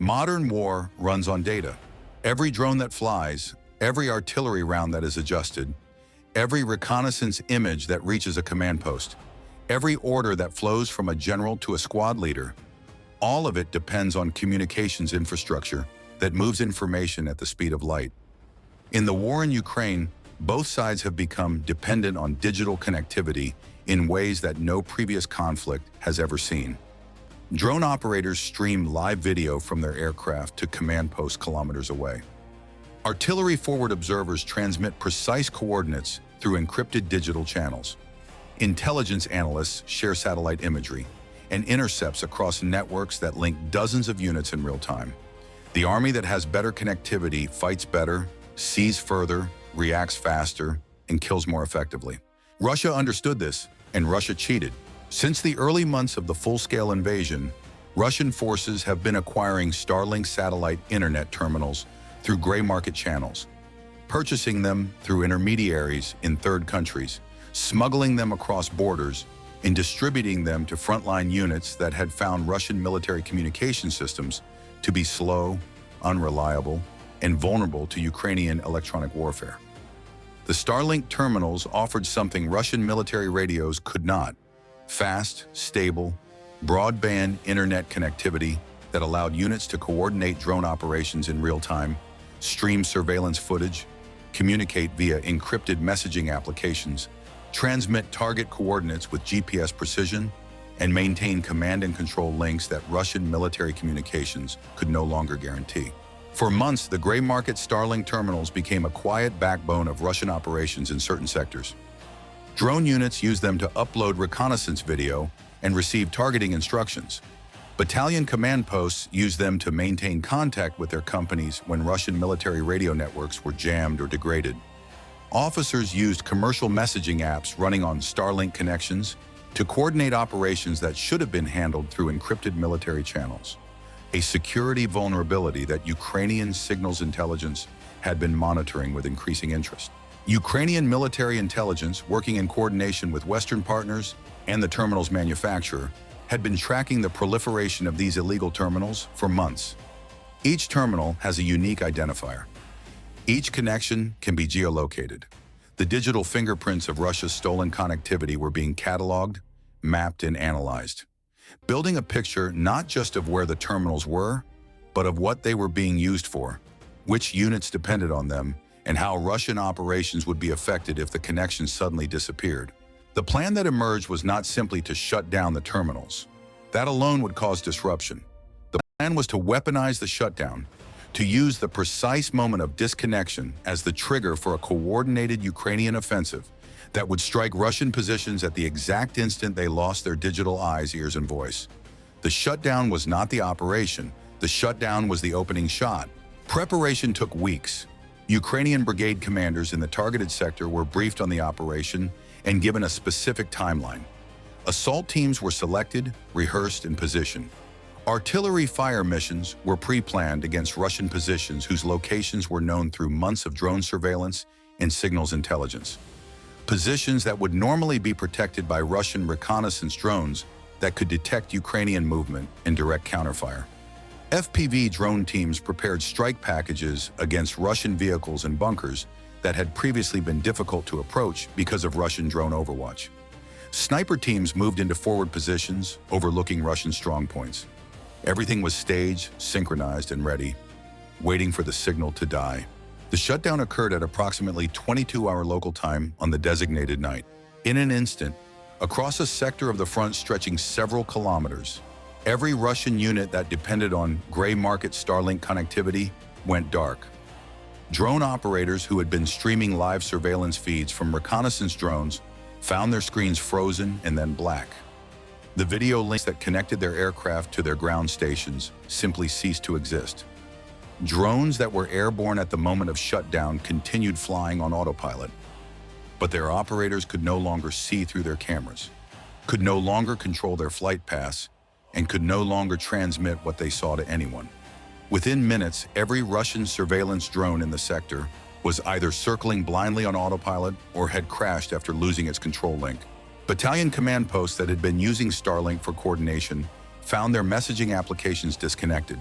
Modern war runs on data. Every drone that flies, every artillery round that is adjusted, every reconnaissance image that reaches a command post, every order that flows from a general to a squad leader, all of it depends on communications infrastructure that moves information at the speed of light. In the war in Ukraine, both sides have become dependent on digital connectivity in ways that no previous conflict has ever seen. Drone operators stream live video from their aircraft to command posts kilometers away. Artillery forward observers transmit precise coordinates through encrypted digital channels. Intelligence analysts share satellite imagery and intercepts across networks that link dozens of units in real time. The army that has better connectivity fights better, sees further, reacts faster, and kills more effectively. Russia understood this, and Russia cheated. Since the early months of the full-scale invasion, Russian forces have been acquiring Starlink satellite internet terminals through gray market channels, purchasing them through intermediaries in third countries, smuggling them across borders, and distributing them to frontline units that had found Russian military communication systems to be slow, unreliable, and vulnerable to Ukrainian electronic warfare. The Starlink terminals offered something Russian military radios could not: fast, stable, broadband internet connectivity that allowed units to coordinate drone operations in real time, stream surveillance footage, communicate via encrypted messaging applications, transmit target coordinates with GPS precision, and maintain command and control links that Russian military communications could no longer guarantee. For months, the gray market Starlink terminals became a quiet backbone of Russian operations in certain sectors. Drone units used them to upload reconnaissance video and receive targeting instructions. Battalion command posts used them to maintain contact with their companies when Russian military radio networks were jammed or degraded. Officers used commercial messaging apps running on Starlink connections to coordinate operations that should have been handled through encrypted military channels, a security vulnerability that Ukrainian signals intelligence had been monitoring with increasing interest. Ukrainian military intelligence, working in coordination with Western partners and the terminal's manufacturer, had been tracking the proliferation of these illegal terminals for months. Each terminal has a unique identifier. Each connection can be geolocated. The digital fingerprints of Russia's stolen connectivity were being cataloged, mapped, and analyzed, building a picture not just of where the terminals were, but of what they were being used for, which units depended on them, and how Russian operations would be affected if the connection suddenly disappeared. The plan that emerged was not simply to shut down the terminals. That alone would cause disruption. The plan was to weaponize the shutdown, to use the precise moment of disconnection as the trigger for a coordinated Ukrainian offensive that would strike Russian positions at the exact instant they lost their digital eyes, ears, and voice. The shutdown was not the operation. The shutdown was the opening shot. Preparation took weeks. Ukrainian brigade commanders in the targeted sector were briefed on the operation and given a specific timeline. Assault teams were selected, rehearsed, and positioned. Artillery fire missions were pre-planned against Russian positions whose locations were known through months of drone surveillance and signals intelligence. Positions that would normally be protected by Russian reconnaissance drones that could detect Ukrainian movement and direct counterfire. FPV drone teams prepared strike packages against Russian vehicles and bunkers that had previously been difficult to approach because of Russian drone overwatch. Sniper teams moved into forward positions overlooking Russian strongpoints. Everything was staged, synchronized, and ready, waiting for the signal to die. The shutdown occurred at approximately 22-hour local time on the designated night. In an instant, across a sector of the front stretching several kilometers, every Russian unit that depended on gray market Starlink connectivity went dark. Drone operators who had been streaming live surveillance feeds from reconnaissance drones found their screens frozen and then black. The video links that connected their aircraft to their ground stations simply ceased to exist. Drones that were airborne at the moment of shutdown continued flying on autopilot, but their operators could no longer see through their cameras, could no longer control their flight paths, and could no longer transmit what they saw to anyone. Within minutes, every Russian surveillance drone in the sector was either circling blindly on autopilot or had crashed after losing its control link. Battalion command posts that had been using Starlink for coordination found their messaging applications disconnected.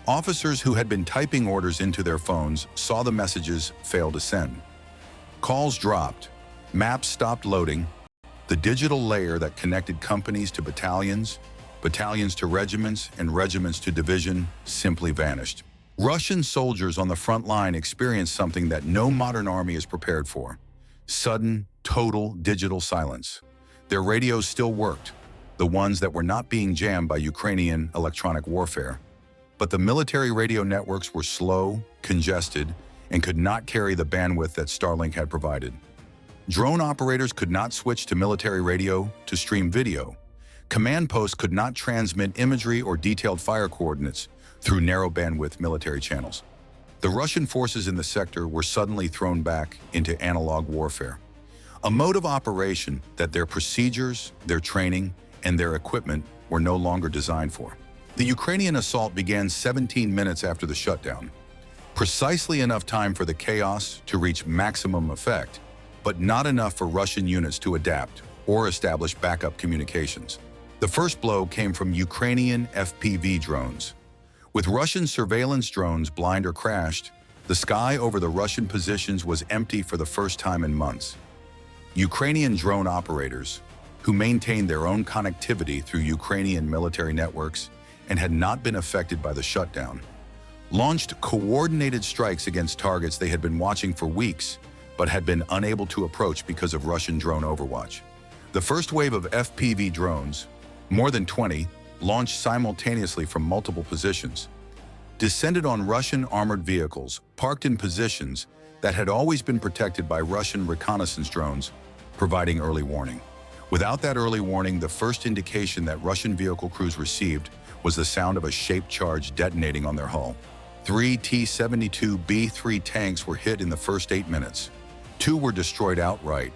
Officers who had been typing orders into their phones saw the messages fail to send. Calls dropped, maps stopped loading, the digital layer that connected companies to battalions, battalions to regiments, and regiments to division simply vanished. Russian soldiers on the front line experienced something that no modern army is prepared for: sudden, total digital silence. Their radios still worked, the ones that were not being jammed by Ukrainian electronic warfare. But the military radio networks were slow, congested, and could not carry the bandwidth that Starlink had provided. Drone operators could not switch to military radio to stream video. Command posts could not transmit imagery or detailed fire coordinates through narrow bandwidth military channels. The Russian forces in the sector were suddenly thrown back into analog warfare, a mode of operation that their procedures, their training, and their equipment were no longer designed for. The Ukrainian assault began 17 minutes after the shutdown, precisely enough time for the chaos to reach maximum effect, but not enough for Russian units to adapt or establish backup communications. The first blow came from Ukrainian FPV drones. With Russian surveillance drones blind or crashed, the sky over the Russian positions was empty for the first time in months. Ukrainian drone operators, who maintained their own connectivity through Ukrainian military networks and had not been affected by the shutdown, launched coordinated strikes against targets they had been watching for weeks but had been unable to approach because of Russian drone overwatch. The first wave of FPV drones, more than 20, launched simultaneously from multiple positions, descended on Russian armored vehicles parked in positions that had always been protected by Russian reconnaissance drones, providing early warning. Without that early warning, the first indication that Russian vehicle crews received was the sound of a shaped charge detonating on their hull. 3 T-72B3 tanks were hit in the first 8 minutes. 2 were destroyed outright.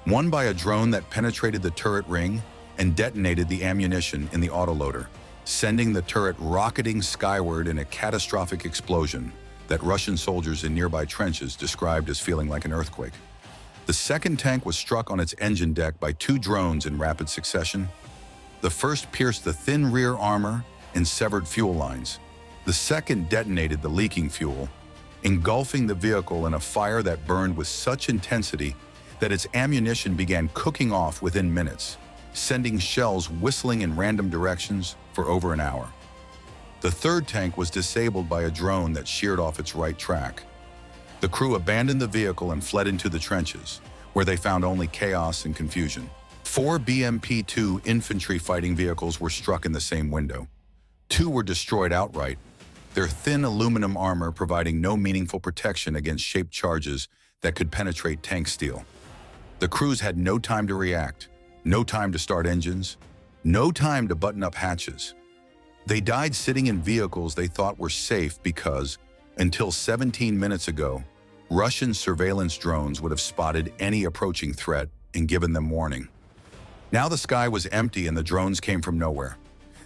1 by a drone that penetrated the turret ring and detonated the ammunition in the autoloader, sending the turret rocketing skyward in a catastrophic explosion that Russian soldiers in nearby trenches described as feeling like an earthquake. The second tank was struck on its engine deck by 2 drones in rapid succession. The first pierced the thin rear armor and severed fuel lines. The second detonated the leaking fuel, engulfing the vehicle in a fire that burned with such intensity that its ammunition began cooking off within minutes, sending shells whistling in random directions for over an hour. The third tank was disabled by a drone that sheared off its right track. The crew abandoned the vehicle and fled into the trenches, where they found only chaos and confusion. 4 BMP-2 infantry fighting vehicles were struck in the same window. 2 were destroyed outright, their thin aluminum armor providing no meaningful protection against shaped charges that could penetrate tank steel. The crews had no time to react, no time to start engines, no time to button up hatches. They died sitting in vehicles they thought were safe because, until 17 minutes ago, Russian surveillance drones would have spotted any approaching threat and given them warning. Now the sky was empty and the drones came from nowhere.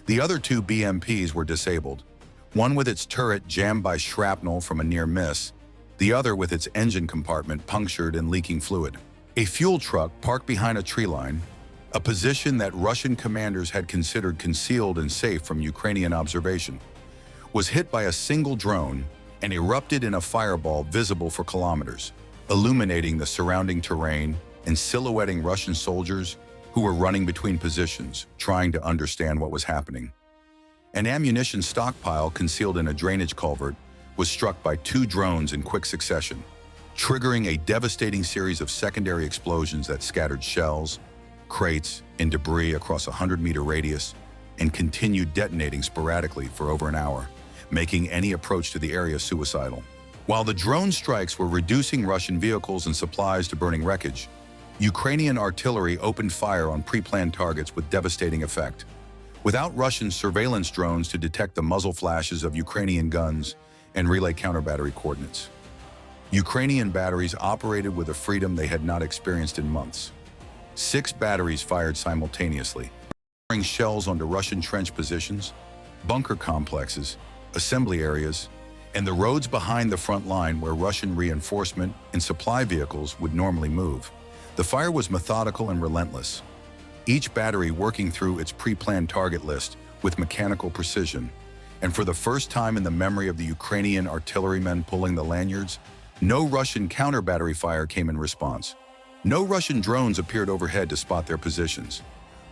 The other 2 BMPs were disabled, one with its turret jammed by shrapnel from a near miss, the other with its engine compartment punctured and leaking fluid. A fuel truck parked behind a tree line, a position that Russian commanders had considered concealed and safe from Ukrainian observation, was hit by a single drone and erupted in a fireball visible for kilometers, illuminating the surrounding terrain and silhouetting Russian soldiers who were running between positions, trying to understand what was happening. An ammunition stockpile concealed in a drainage culvert was struck by 2 drones in quick succession, triggering a devastating series of secondary explosions that scattered shells, crates, and debris across a 100-meter radius and continued detonating sporadically for over an hour, making any approach to the area suicidal. While the drone strikes were reducing Russian vehicles and supplies to burning wreckage, Ukrainian artillery opened fire on pre-planned targets with devastating effect. Without Russian surveillance drones to detect the muzzle flashes of Ukrainian guns and relay counter-battery coordinates, Ukrainian batteries operated with a freedom they had not experienced in months. 6 batteries fired simultaneously, firing shells onto Russian trench positions, bunker complexes, assembly areas, and the roads behind the front line where Russian reinforcement and supply vehicles would normally move. The fire was methodical and relentless, each battery working through its pre-planned target list with mechanical precision, And for the first time in the memory of the Ukrainian artillerymen pulling the lanyards, no Russian counter-battery fire came in response. No Russian drones appeared overhead to spot their positions.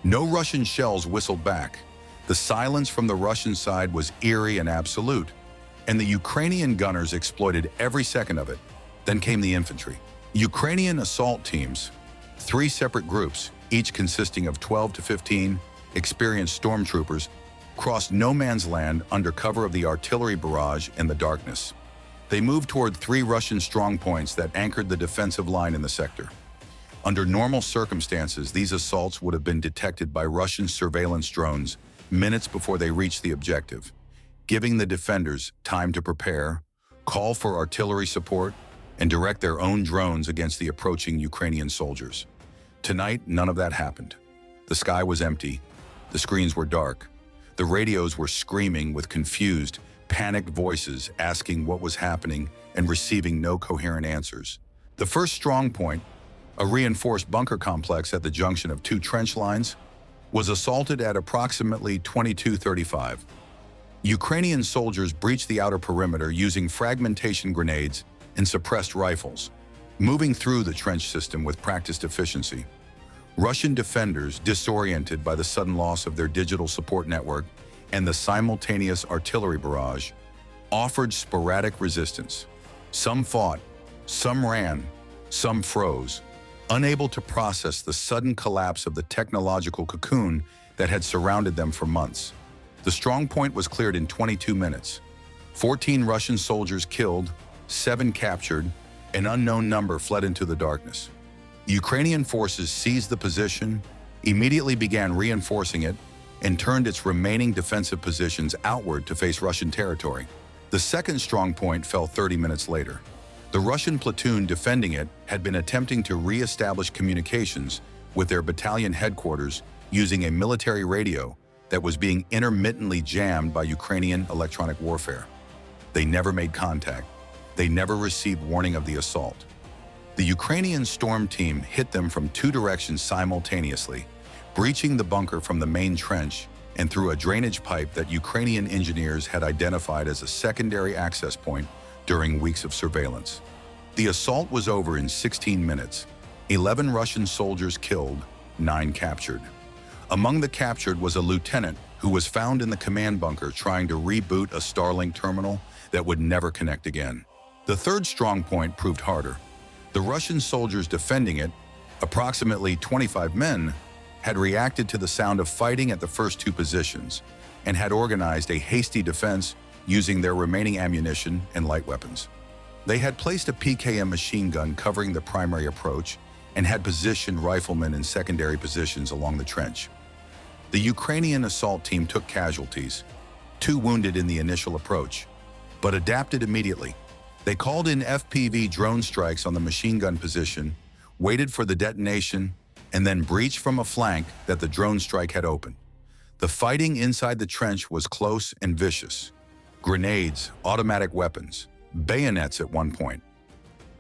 No Russian shells whistled back. The silence from the Russian side was eerie and absolute, and the Ukrainian gunners exploited every second of it. Then came the infantry. Ukrainian assault teams, 3 separate groups, each consisting of 12 to 15 experienced stormtroopers, crossed no man's land under cover of the artillery barrage in the darkness. They moved toward 3 Russian strongpoints that anchored the defensive line in the sector. Under normal circumstances, these assaults would have been detected by Russian surveillance drones minutes before they reached the objective, giving the defenders time to prepare, call for artillery support, and direct their own drones against the approaching Ukrainian soldiers. Tonight, none of that happened. The sky was empty. The screens were dark. The radios were screaming with confused, panicked voices asking what was happening and receiving no coherent answers. The first strong point, a reinforced bunker complex at the junction of 2 trench lines, was assaulted at approximately 22:35. Ukrainian soldiers breached the outer perimeter using fragmentation grenades and suppressed rifles, moving through the trench system with practiced efficiency. Russian defenders, disoriented by the sudden loss of their digital support network and the simultaneous artillery barrage, offered sporadic resistance. Some fought, some ran, some froze, unable to process the sudden collapse of the technological cocoon that had surrounded them for months. The strong point was cleared in 22 minutes. 14 Russian soldiers killed, 7 captured, an unknown number fled into the darkness. Ukrainian forces seized the position, immediately began reinforcing it, and turned its remaining defensive positions outward to face Russian territory. The second strong point fell 30 minutes later. The Russian platoon defending it had been attempting to re-establish communications with their battalion headquarters using a military radio that was being intermittently jammed by Ukrainian electronic warfare. They never made contact. They never received warning of the assault. The Ukrainian storm team hit them from 2 directions simultaneously, breaching the bunker from the main trench and through a drainage pipe that Ukrainian engineers had identified as a secondary access point during weeks of surveillance. The assault was over in 16 minutes. 11 Russian soldiers killed, 9 captured. Among the captured was a lieutenant who was found in the command bunker trying to reboot a Starlink terminal that would never connect again. The third strong point proved harder. The Russian soldiers defending it, approximately 25 men, had reacted to the sound of fighting at the first 2 positions and had organized a hasty defense using their remaining ammunition and light weapons. They had placed a PKM machine gun covering the primary approach and had positioned riflemen in secondary positions along the trench. The Ukrainian assault team took casualties, 2 wounded in the initial approach, but adapted immediately. They called in FPV drone strikes on the machine gun position, waited for the detonation, and then breached from a flank that the drone strike had opened. The fighting inside the trench was close and vicious. Grenades, automatic weapons, bayonets at one point.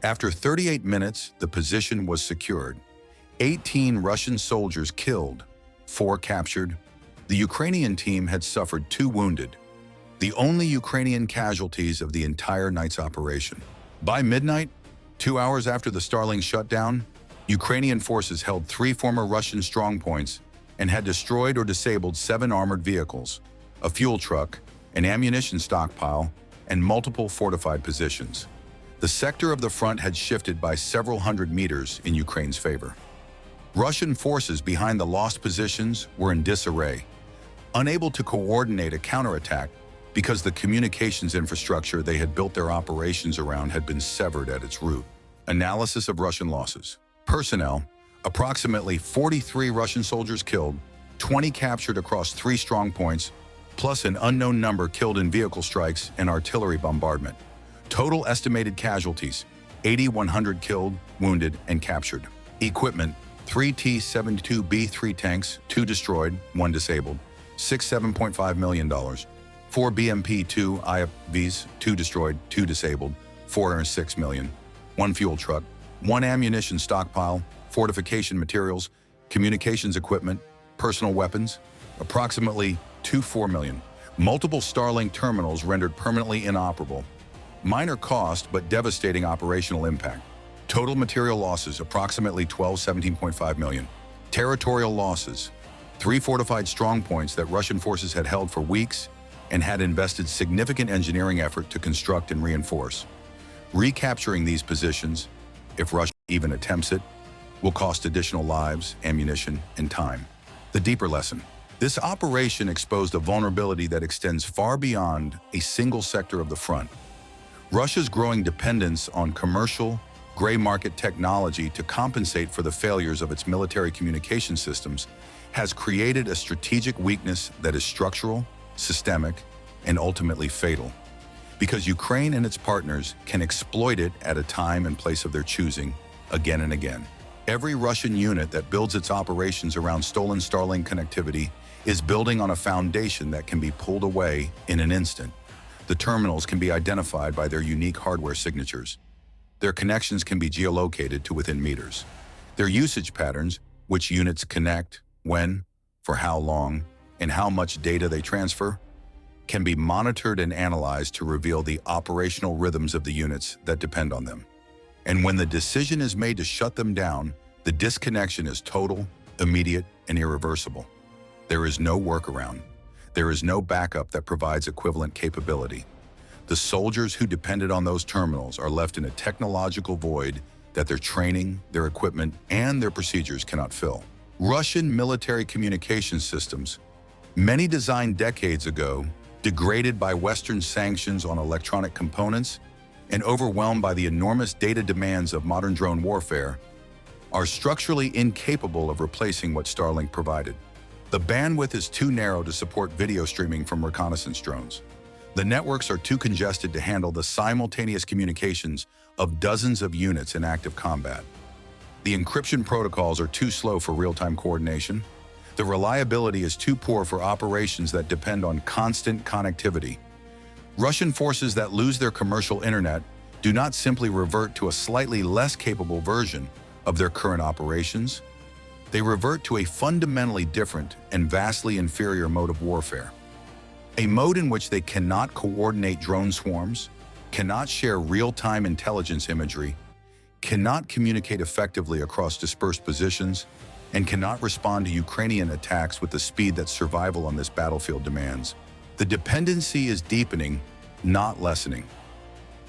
After 38 minutes, the position was secured. 18 Russian soldiers killed, 4 captured. The Ukrainian team had suffered 2 wounded, the only Ukrainian casualties of the entire night's operation. By midnight, 2 hours after the Starlink shutdown, Ukrainian forces held 3 former Russian strongpoints and had destroyed or disabled 7 armored vehicles, a fuel truck, an ammunition stockpile, and multiple fortified positions. The sector of the front had shifted by several hundred meters in Ukraine's favor. Russian forces behind the lost positions were in disarray, unable to coordinate a counterattack because the communications infrastructure they had built their operations around had been severed at its root. Analysis of Russian losses. Personnel, approximately 43 Russian soldiers killed, 20 captured across 3 strongpoints, plus an unknown number killed in vehicle strikes and artillery bombardment. Total estimated casualties, 8,100 killed, wounded, and captured. Equipment, 3 T-72B3 tanks, 2 destroyed, 1 disabled, $7.5 million. 4 BMP-2 IFVs, 2 destroyed, 2 disabled, $406 million. 1 fuel truck, 1 ammunition stockpile, fortification materials, communications equipment, personal weapons, approximately $4 million. Multiple Starlink terminals rendered permanently inoperable. Minor cost, but devastating operational impact. Total material losses, approximately 17.5 million. Territorial losses. 3 fortified strongpoints that Russian forces had held for weeks and had invested significant engineering effort to construct and reinforce. Recapturing these positions, if Russia even attempts it, will cost additional lives, ammunition, and time. The deeper lesson. This operation exposed a vulnerability that extends far beyond a single sector of the front. Russia's growing dependence on commercial, gray market technology to compensate for the failures of its military communication systems has created a strategic weakness that is structural, systemic, and ultimately fatal. Because Ukraine and its partners can exploit it at a time and place of their choosing, again and again. Every Russian unit that builds its operations around stolen Starlink connectivity is building on a foundation that can be pulled away in an instant. The terminals can be identified by their unique hardware signatures. Their connections can be geolocated to within meters. Their usage patterns, which units connect, when, for how long, and how much data they transfer, can be monitored and analyzed to reveal the operational rhythms of the units that depend on them. And when the decision is made to shut them down, the disconnection is total, immediate, and irreversible. There is no workaround. There is no backup that provides equivalent capability. The soldiers who depended on those terminals are left in a technological void that their training, their equipment, and their procedures cannot fill. Russian military communication systems, many designed decades ago, degraded by Western sanctions on electronic components, and overwhelmed by the enormous data demands of modern drone warfare, are structurally incapable of replacing what Starlink provided. The bandwidth is too narrow to support video streaming from reconnaissance drones. The networks are too congested to handle the simultaneous communications of dozens of units in active combat. The encryption protocols are too slow for real-time coordination. The reliability is too poor for operations that depend on constant connectivity. Russian forces that lose their commercial internet do not simply revert to a slightly less capable version of their current operations. They revert to a fundamentally different and vastly inferior mode of warfare. A mode in which they cannot coordinate drone swarms, cannot share real-time intelligence imagery, cannot communicate effectively across dispersed positions, and cannot respond to Ukrainian attacks with the speed that survival on this battlefield demands. The dependency is deepening, not lessening.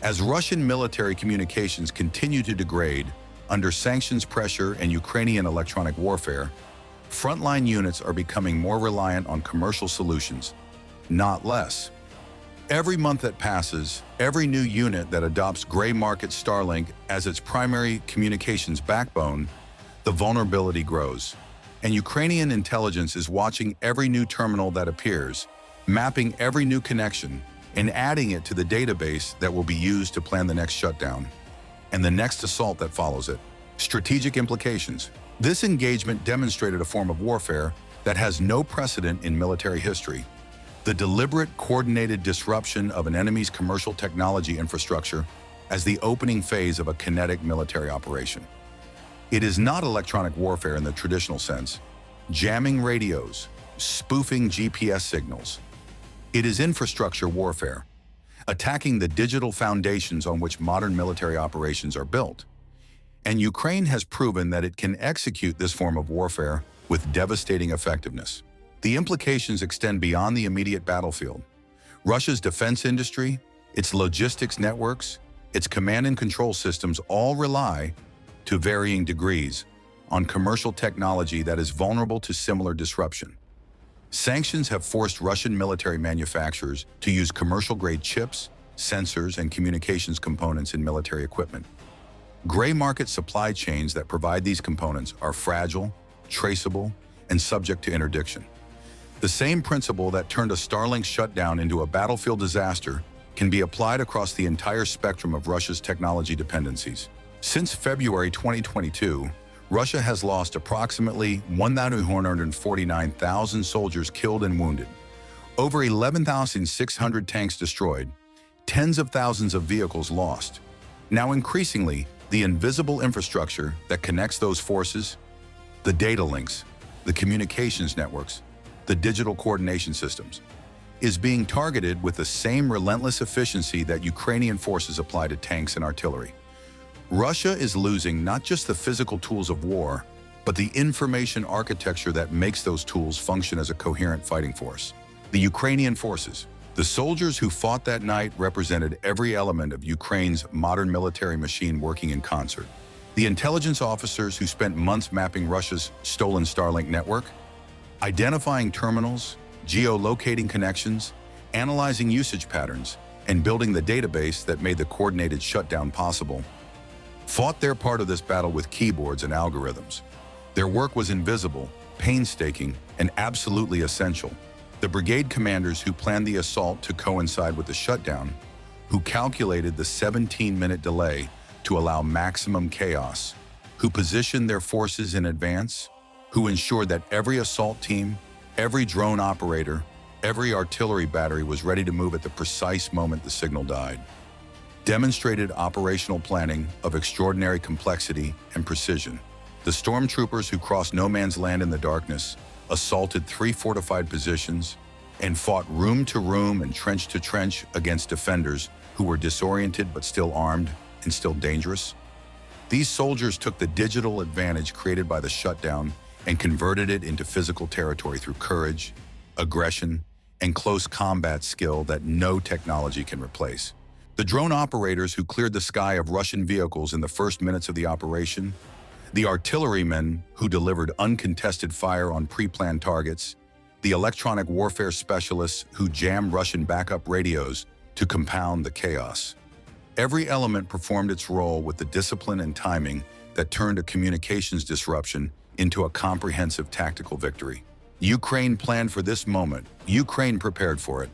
As Russian military communications continue to degrade under sanctions pressure and Ukrainian electronic warfare, frontline units are becoming more reliant on commercial solutions, not less. Every month that passes, every new unit that adopts gray market Starlink as its primary communications backbone, the vulnerability grows. And Ukrainian intelligence is watching every new terminal that appears, mapping every new connection, and adding it to the database that will be used to plan the next shutdown and the next assault that follows it. Strategic implications. This engagement demonstrated a form of warfare that has no precedent in military history. The deliberate, coordinated disruption of an enemy's commercial technology infrastructure as the opening phase of a kinetic military operation. It is not electronic warfare in the traditional sense, jamming radios, spoofing GPS signals. It is infrastructure warfare, attacking the digital foundations on which modern military operations are built. And Ukraine has proven that it can execute this form of warfare with devastating effectiveness. The implications extend beyond the immediate battlefield. Russia's defense industry, its logistics networks, its command and control systems all rely, to varying degrees, on commercial technology that is vulnerable to similar disruption. Sanctions have forced Russian military manufacturers to use commercial-grade chips, sensors, and communications components in military equipment. Gray market supply chains that provide these components are fragile, traceable, and subject to interdiction. The same principle that turned a Starlink shutdown into a battlefield disaster can be applied across the entire spectrum of Russia's technology dependencies. Since February 2022, Russia has lost approximately 1,149,000 soldiers killed and wounded, over 11,600 tanks destroyed, tens of thousands of vehicles lost. Now increasingly, the invisible infrastructure that connects those forces, the data links, the communications networks, the digital coordination systems, is being targeted with the same relentless efficiency that Ukrainian forces apply to tanks and artillery. Russia is losing not just the physical tools of war, but the information architecture that makes those tools function as a coherent fighting force. The Ukrainian forces, the soldiers who fought that night, represented every element of Ukraine's modern military machine working in concert. The intelligence officers who spent months mapping Russia's stolen Starlink network, identifying terminals, geolocating connections, analyzing usage patterns, and building the database that made the coordinated shutdown possible, fought their part of this battle with keyboards and algorithms. Their work was invisible, painstaking, and absolutely essential. The brigade commanders who planned the assault to coincide with the shutdown, who calculated the 17-minute delay to allow maximum chaos, who positioned their forces in advance, who ensured that every assault team, every drone operator, every artillery battery was ready to move at the precise moment the signal died, demonstrated operational planning of extraordinary complexity and precision. The stormtroopers who crossed no man's land in the darkness, assaulted 3 fortified positions, and fought room to room and trench to trench against defenders who were disoriented but still armed and still dangerous. These soldiers took the digital advantage created by the shutdown and converted it into physical territory through courage, aggression, and close combat skill that no technology can replace. The drone operators who cleared the sky of Russian vehicles in the first minutes of the operation, the artillerymen who delivered uncontested fire on pre-planned targets, the electronic warfare specialists who jammed Russian backup radios to compound the chaos. Every element performed its role with the discipline and timing that turned a communications disruption into a comprehensive tactical victory. Ukraine planned for this moment. Ukraine prepared for it.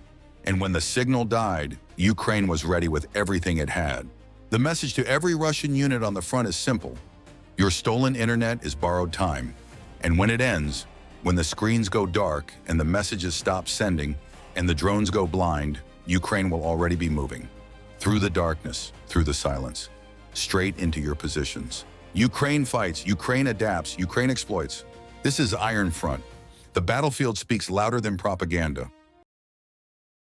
And when the signal died, Ukraine was ready with everything it had. The message to every Russian unit on the front is simple. Your stolen internet is borrowed time. And when it ends, when the screens go dark and the messages stop sending and the drones go blind, Ukraine will already be moving. Through the darkness, through the silence, straight into your positions. Ukraine fights, Ukraine adapts, Ukraine exploits. This is Iron Front. The battlefield speaks louder than propaganda.